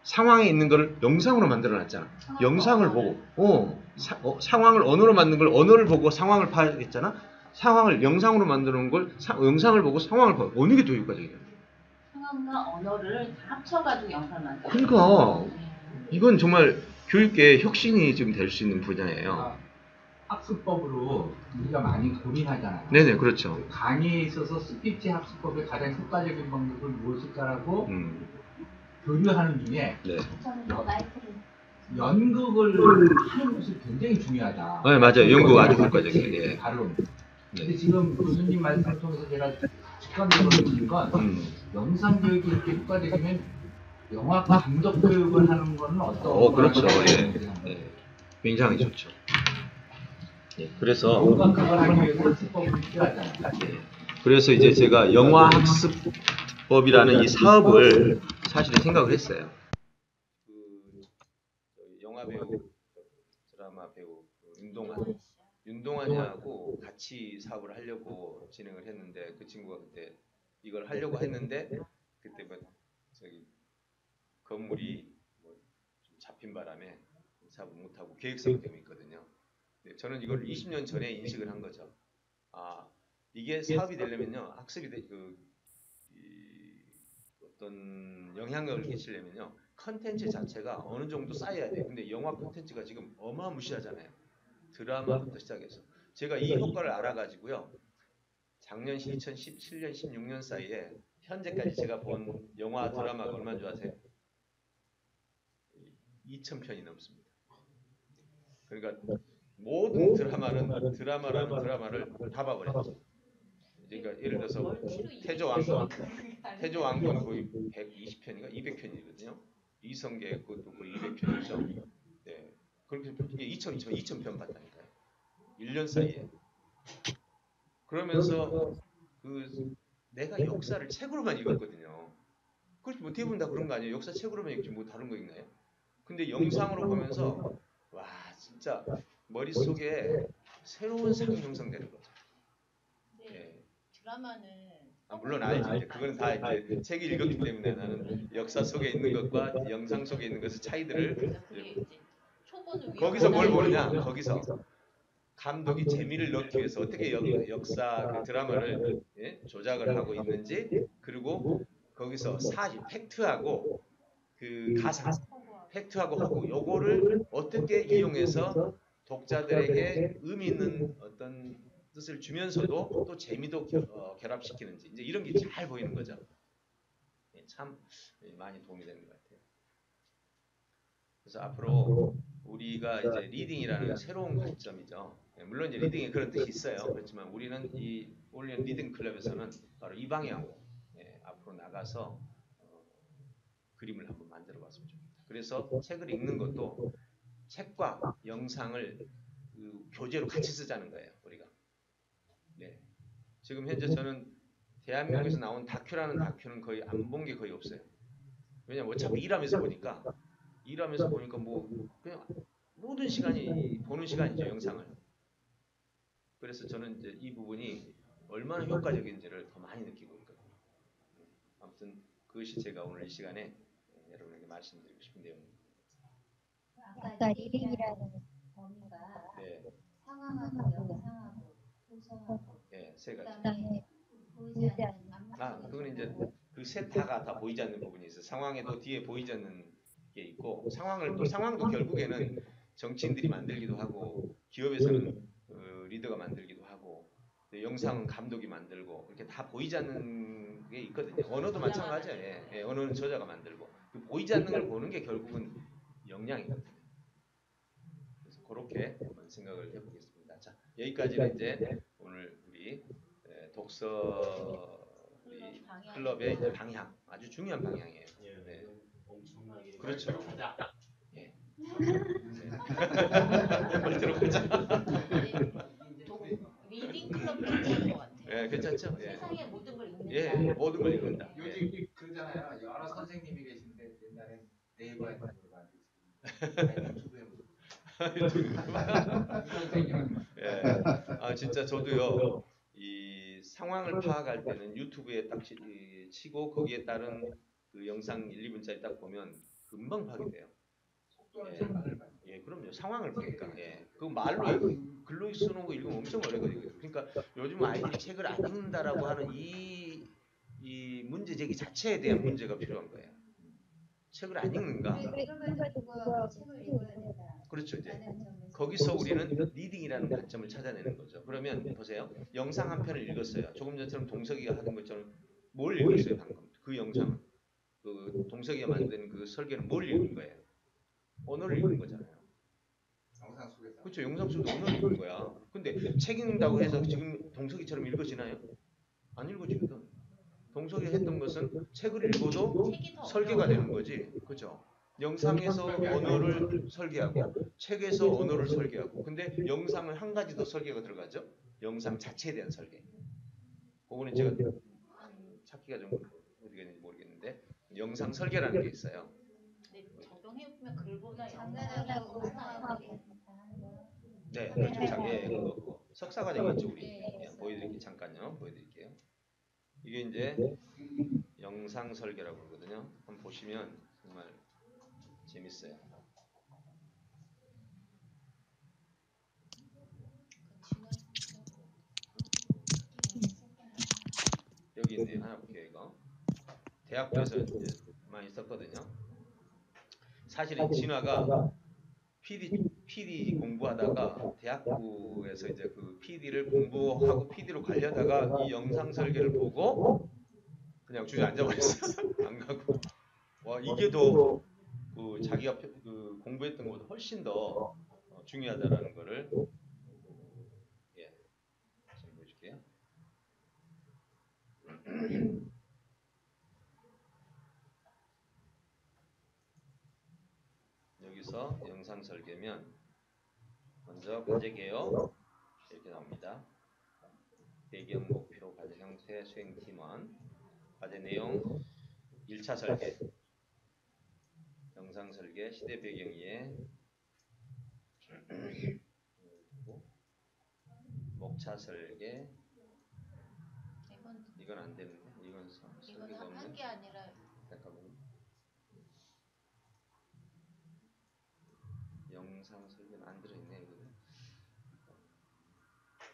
상황에 있는 걸 영상으로 만들어 놨잖아. 영상을 보고, 상황을 언어로 만든 걸 언어를 보고 상황을 파악했잖아. 상황을 영상으로 만들어 놓은 걸 영상을 보고 상황을 봐. 어느 게 더 효과적이야? 상황과 언어를 다 합쳐가지고 영상을 만들어. 그러니까 이건 정말 교육계의 혁신이 지금 될 수 있는 분야예요. 학습법으로 우리가 많이 고민하잖아요. 네네, 그렇죠. 강의에 있어서 스피치 학습법의 가장 효과적인 방법은 무엇일까라고 교류하는 중에 연극을 하는 것이 굉장히 중요하다. 네, 맞아요. 연극 아주 효과적이에요. 예. 다룬. 근데 지금 교수님 말씀 통해서 제가 직관적으로 느낀 건 영상 교육이 이렇게 효과적이면 영화 감독 교육을 하는 거는 어떤? 그렇죠. 예. 굉장히 좋죠. 예. 그래서 그걸 하기 위해서 학습법이 필요하잖아요. 예. 그래서 이제 제가 영화 학습법이라는 이 사업을 사실 생각을 했어요. 영화 배우, 드라마 배우 윤동환이하고 같이 사업을 하려고 진행을 했는데 그 친구가 그때 이걸 하려고 했는데 그때 뭐 저기 건물이 뭐 좀 잡힌 바람에 사업을 못하고 계획성 때문에 있거든요. 네, 저는 이걸 20년 전에 인식을 한 거죠. 이게 사업이 되려면요, 학습이 어떤 영향력을 끼치려면요, 컨텐츠 자체가 어느 정도 쌓여야 돼요. 근데 영화 컨텐츠가 지금 어마무시하잖아요. 드라마부터 시작해서. 제가 이 효과를 알아가지고요, 작년 2017년, 16년 사이에 현재까지 제가 본 영화, 드라마가 얼마나 줄 아세요? 2,000편이 넘습니다. 그러니까 모든 드라마라는 드라마를 다 봐버렸죠. 그러니까 예를 들어서 태조왕건 거의 120편인가 200편이거든요. 이성계 그것도 거의 200편이죠. 네. 그렇게 2,000편 봤다니까요. 1년 사이에. 그러면서 내가 역사를 책으로만 읽었거든요. 그렇지 뭐 대부분 다 그런 거 아니에요. 역사 책으로만 읽지 뭐 다른 거 읽나요? 근데 영상으로 보면서 와 진짜 머릿속에 새로운 삶이 형성되는 거죠. 네. 드라마는 물론 알지. 이제 그거는 다 이제 책을 읽었기 때문에 나는 역사 속에 있는 것과 영상 속에 있는 것의 차이들을 거기서 뭘 보느냐? 거기서 감독이 재미를 넣기 위해서 어떻게 역사 그 드라마를 조작을 하고 있는지, 그리고 거기서 사실 팩트하고 그 가상, 팩트하고 허구 요거를 어떻게 이용해서 독자들에게 의미 있는 어떤 뜻을 주면서도 또 재미도 결합시키는지, 이제 이런 게 잘 보이는 거죠. 참 많이 도움이 되는 것 같아요. 그래서 앞으로 우리가 이제 리딩이라는 새로운 관점이죠. 물론 이제 리딩에 그런 뜻이 있어요. 그렇지만 우리는 이 올리언 리딩 클럽에서는 바로 이 방향으로 앞으로 나가서 그림을 한번 만들어 봤으면 좋겠다. 그래서 책을 읽는 것도 책과 영상을 교재로 같이 쓰자는 거예요, 우리가. 네. 지금 현재 저는 대한민국에서 나온 다큐라는 다큐는 거의 안 본 게 거의 없어요. 왜냐면 어차피 일하면서 보니까 뭐 그냥 모든 시간이 보는 시간이죠, 영상을. 그래서 저는 이제 이 부분이 얼마나 효과적인지를 더 많이 느끼고 있거든요. 아무튼 그것이 제가 오늘 이 시간에 여러분에게 말씀드리고 싶은 내용입니다. 아까 리딩이라는 범위가 상황하고 영상하고 도서하고 세 가지. 그다음에 보이지 않는 그건 이제 그 셋 다가 다 보이지 않는 부분이 있어요. 상황에도 뒤에 보이지 않는 게 있고, 상황도 결국에는 정치인들이 만들기도 하고, 기업에서는 리더가 만들기도 하고, 영상은 감독이 만들고, 이렇게 다 보이지 않는 게 있거든요. 언어도 마찬가지예요. 언어는 저자가 만들고, 보이지 않는 걸 보는 게 결국은 역량이거든요. 그래서 그렇게 한번 생각을 해보겠습니다. 자, 여기까지는 이제 오늘 우리 독서 클럽의 이제 방향, 아주 중요한 방향이에요. 네. 엄청나게. 그렇죠. 예. 빨리 들어가자. 리딩 클럽 괜찮은 것 같아요. 예, 괜찮죠? 세상의 모든 걸 읽는다. 모든 걸 읽는다. 요즘 그러잖아요. 여러 선생님이 계신데 옛날에 네이버에 물어봤는데 유튜브에 진짜 저도요. 이 상황을 파악할 때는 유튜브에 딱 치고 거기에 따른 그 영상 1, 2분짜리 딱 보면 금방 파괴돼요. 속도는 예. 좀 빠르다. 예, 그럼요. 상황을 보니까. 예. 그 말로 글로 써놓은 거 읽으면 엄청 오래 걸리거든요. 그러니까 요즘 아이들이 책을 안 읽는다라고 하는 이 문제 제기 자체에 대한 문제가 필요한 거예요. 책을 안 읽는가? 그럼에도 불구하고 책을 읽어야 된다. 그렇죠. 이제 거기서 우리는 리딩이라는 관점을 찾아내는 거죠. 그러면 보세요. 영상 한 편을 읽었어요. 조금 전처럼 동석이가 하는 것처럼 뭘 읽었어요, 방금? 그 영상은. 그 동석이가 만든 그 설계는 뭘 읽은 거예요? 언어를 읽은 거잖아요. 영상 속에서. 그렇죠. 영상 속에서 언어를 읽은 거야. 근데 책 읽는다고 해서 지금 동석이처럼 읽어지나요? 안 읽어지거든. 동석이가 했던 것은 책을 읽어도 설계가 되는 거지. 그렇죠. 영상에서 언어를 설계하고 책에서 언어를 설계하고 근데 영상은 한 가지 더 설계가 들어가죠. 영상 자체에 대한 설계. 그거는 제가 찾기가 좀 어디가 있는지 모르겠는데 영상 설계라는 게 있어요. 근데 적용해보면 글보다 장난하고 영상하고 네, 그렇죠. 예, 그거. 석사과정 있죠, 우리. 예, 보여드릴게요. 잠깐요. 보여드릴게요. 이게 이제 영상 설계라고 그러거든요. 한번 보시면 정말 재밌어요. 여기 있네요. 하나 볼게요, 이거. 대학교에서 이제 많이 썼거든요. 사실은 진화가 PD 공부하다가 대학부에서 이제 그 PD를 공부하고 PD로 가려다가 이 영상 설계를 보고 그냥 주저앉아버렸어. 안 가고. 와, 이게 더 그 자기가 그 공부했던 것보다 훨씬 더 중요하다라는 거를 예, 지금 보여줄게요. 여기서 영상 설계면 먼저 과제 개요 이렇게 나옵니다. 배경, 목표, 과제 형태, 수행 팀원, 과제 내용, 1차 설계, 영상 설계, 시대 배경 이해, 목차 설계. 이건 안 되는데 이건 설계가 없는. 한 게 아니라 잠깐만요. 영상 설계는 안 들어있네 이거는.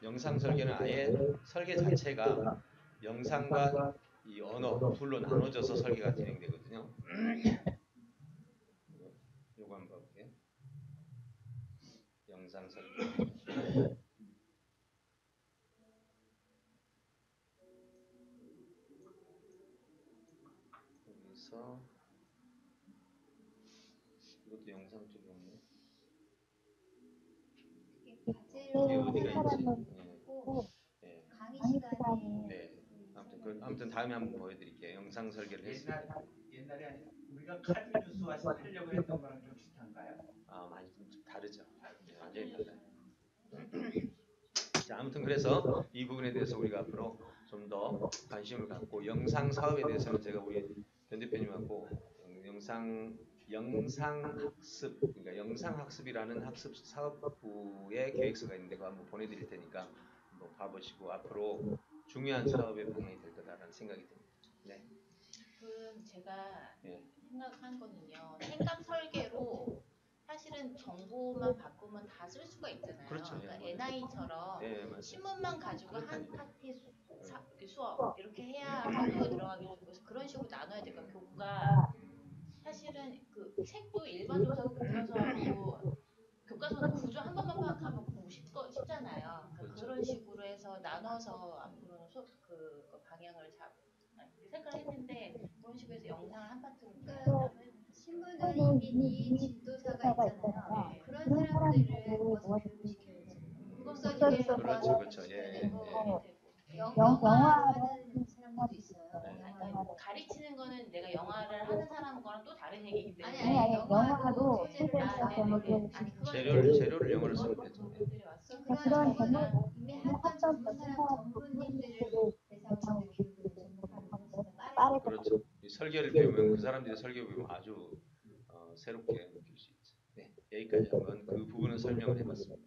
영상 설계는 아예 설계 자체가 영상과 이 언어 둘로 나눠져서 설계가 진행되거든요. 요거 한번 볼게요. 영상 설계. 여기서 이것도 영상 쪽이 없네. 이게 어디가 있지? 예. 강의 시간에 네. 아무튼 다음에 한번 보여드릴게요. 영상 설계를 했습니다. 옛날에 아니라 우리가 카드 뉴스 하려고 했던 거랑 좀 비슷한가요? 아, 많이 좀 다르죠. 네, 완전히 달라요. 자, 아무튼 그래서 이 부분에 대해서 우리가 앞으로 좀 더 관심을 갖고 영상 사업에 대해서는 제가 우리 변 대표님하고 영상 학습, 그러니까 영상 학습이라는 학습 사업부의 계획서가 있는데 그거 한번 보내드릴 테니까 한번 봐보시고 앞으로 중요한 사업의 방향이 될 거다라는 생각이 듭니다. 네. 그럼 제가 예. 생각한 거는요. 생각 설계로 사실은 정보만 바꾸면 다 쓸 수가 있잖아요. 그렇죠. 그러니까 예, NI처럼 예, 신문만 가지고 한 그렇다니까. 파티 수업 이렇게 해야 학교에 들어가기 좋고 그래서 그런 식으로 나눠야 되니까 교과 사실은 그 책도 일반 도서고 교과서하고 교과서는 구조 한 번만 파악하면 공부 쉽잖아요. 그러니까 그런 식으로 해서 나눠서 앞으로는 그 방향을 생각을 했는데 그런 식으로 해서 영상을 한 파트로 신문은 이미 진도사가 있잖아요. 그런 사람들을 모아서 교육시켜야지. 그것도 그렇죠. 예. 영화하는 사람들도 있어요. 그러니까 가르치는 거는 내가 영화를 하는 사람은 거랑 또 다른 얘기이기 때문에 아니 영화도 재료를 영어로 쓰면 되죠. 그런 이미 했던 전문 사람 전문인들을 대상으로 교육을 전문하는 그렇죠. 이 설계를 배우면 그 사람들이 설계 배우면 아주 새롭게 느낄 수 있죠. 네, 여기까지 한번 그 부분은 설명을 해봤습니다.